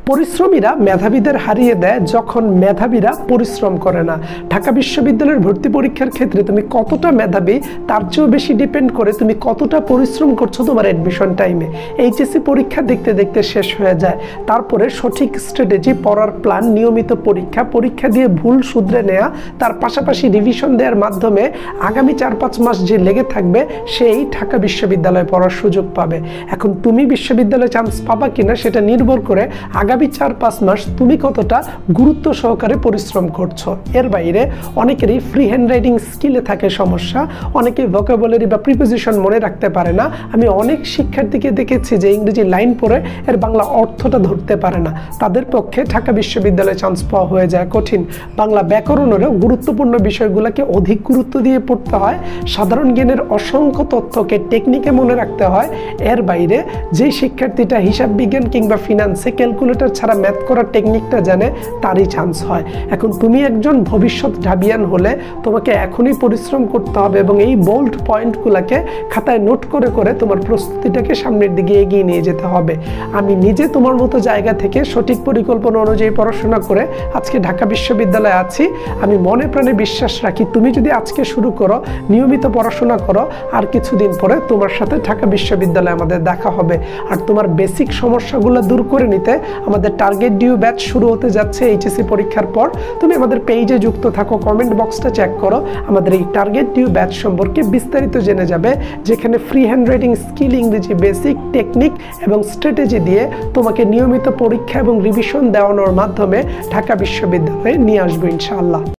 পরিশ্রমীরা মেধাবীদের হারিয়ে দেয় যখন মেধাবীরা পরিশ্রম করে না। ঢাকা বিশ্ববিদ্যালয়ের ভর্তি পরীক্ষার ক্ষেত্রে তুমি কতটা মেধাবী তার চেয়েও বেশি ডিপেন্ড করে তুমি কতটা পরিশ্রম করছো তোমার অ্যাডমিশন টাইমে। এইচএসসি পরীক্ষা দেখতে দেখতে শেষ হয়ে যায়, তারপরে সঠিক স্ট্র্যাটেজি, পড়ার প্ল্যান, নিয়মিত পরীক্ষা দিয়ে ভুল শুধরে নেওয়া, তার পাশাপাশি রিভিশন দেওয়ার মাধ্যমে আগামী 4-5 মাস যে লেগে থাকবে সেই ঢাকা বিশ্ববিদ্যালয়ে পড়ার সুযোগ পাবে। এখন তুমি বিশ্ববিদ্যালয়ে চান্স পাবা কিনা সেটা নির্ভর করে আগামী 4-5 মাস তুমি কতটা গুরুত্ব সহকারে পরিশ্রম করছো। এর বাইরে অনেকেরই ফ্রি হ্যান্ড রাইটিং স্কিলে থাকে সমস্যা, অনেকে ভোকাবুলারি বা প্রিপোজিশন মনে রাখতে পারে না। আমি অনেক শিক্ষার্থীকে দেখেছি যে ইংরেজি লাইন পড়ে এর বাংলা অর্থটা ধরতে পারে না, তাদের পক্ষে ঢাকা বিশ্ববিদ্যালয়ে চান্স পাওয়া হয়ে যায় কঠিন। বাংলা ব্যাকরণেরও গুরুত্বপূর্ণ বিষয়গুলোকে অধিক গুরুত্ব দিয়ে পড়তে হয়, সাধারণ জ্ঞানের অসংখ্য তথ্যকে টেকনিকে মনে রাখতে হয়। এর বাইরে যে শিক্ষার্থীটা হিসাব বিজ্ঞান কিংবা ফিনান্সে ক্যালকুলেটর ছাড়া ম্যাথ করার টেকনিকটা জানে তারই চান্স হয়। এখন তুমি একজন ভবিষ্যৎ ঢাবিয়ান হলে তোমাকে এখনই পরিশ্রম করতে হবে এবং এই বোল্ড পয়েন্টগুলোকে খাতায় নোট করে করে তোমার প্রস্তুতিটাকে সামনের দিকে এগিয়ে নিয়ে যেতে হবে। আমি নিজে তোমার মতো জায়গা থেকে সঠিক পরিকল্পনা অনুযায়ী পড়াশোনা করে আজকে ঢাকা বিশ্ববিদ্যালয়ে আছি। আমি মনে প্রাণে বিশ্বাস রাখি তুমি যদি আজকে শুরু করো, নিয়মিত পড়াশোনা করো, আর কিছুদিন পরে তোমার সাথে ঢাকা বিশ্ববিদ্যালয়ে আমাদের দেখা হবে। আর তোমার বেসিক সমস্যাগুলো দূর করে নিতে আমাদের টার্গেট ডিউ ব্যাচ শুরু হতে যাচ্ছে এইচএসসি পরীক্ষার পর। তুমি আমাদের পেজে যুক্ত থাকো, কমেন্ট বক্সটা চেক করো, আমাদের এই টার্গেট ডিউ ব্যাচ সম্পর্কে বিস্তারিত জেনে যাবে, যেখানে ফ্রি হ্যান্ড রাইটিং স্কিল, ইংরেজি বেসিক, টেকনিক এবং স্ট্র্যাটেজি দিয়ে তোমাকে নিয়মিত পরীক্ষা এবং রিভিশন দেওয়ানোর মাধ্যমে ঢাকা বিশ্ববিদ্যালয়ে নিয়ে আসবো ইনশাআল্লাহ।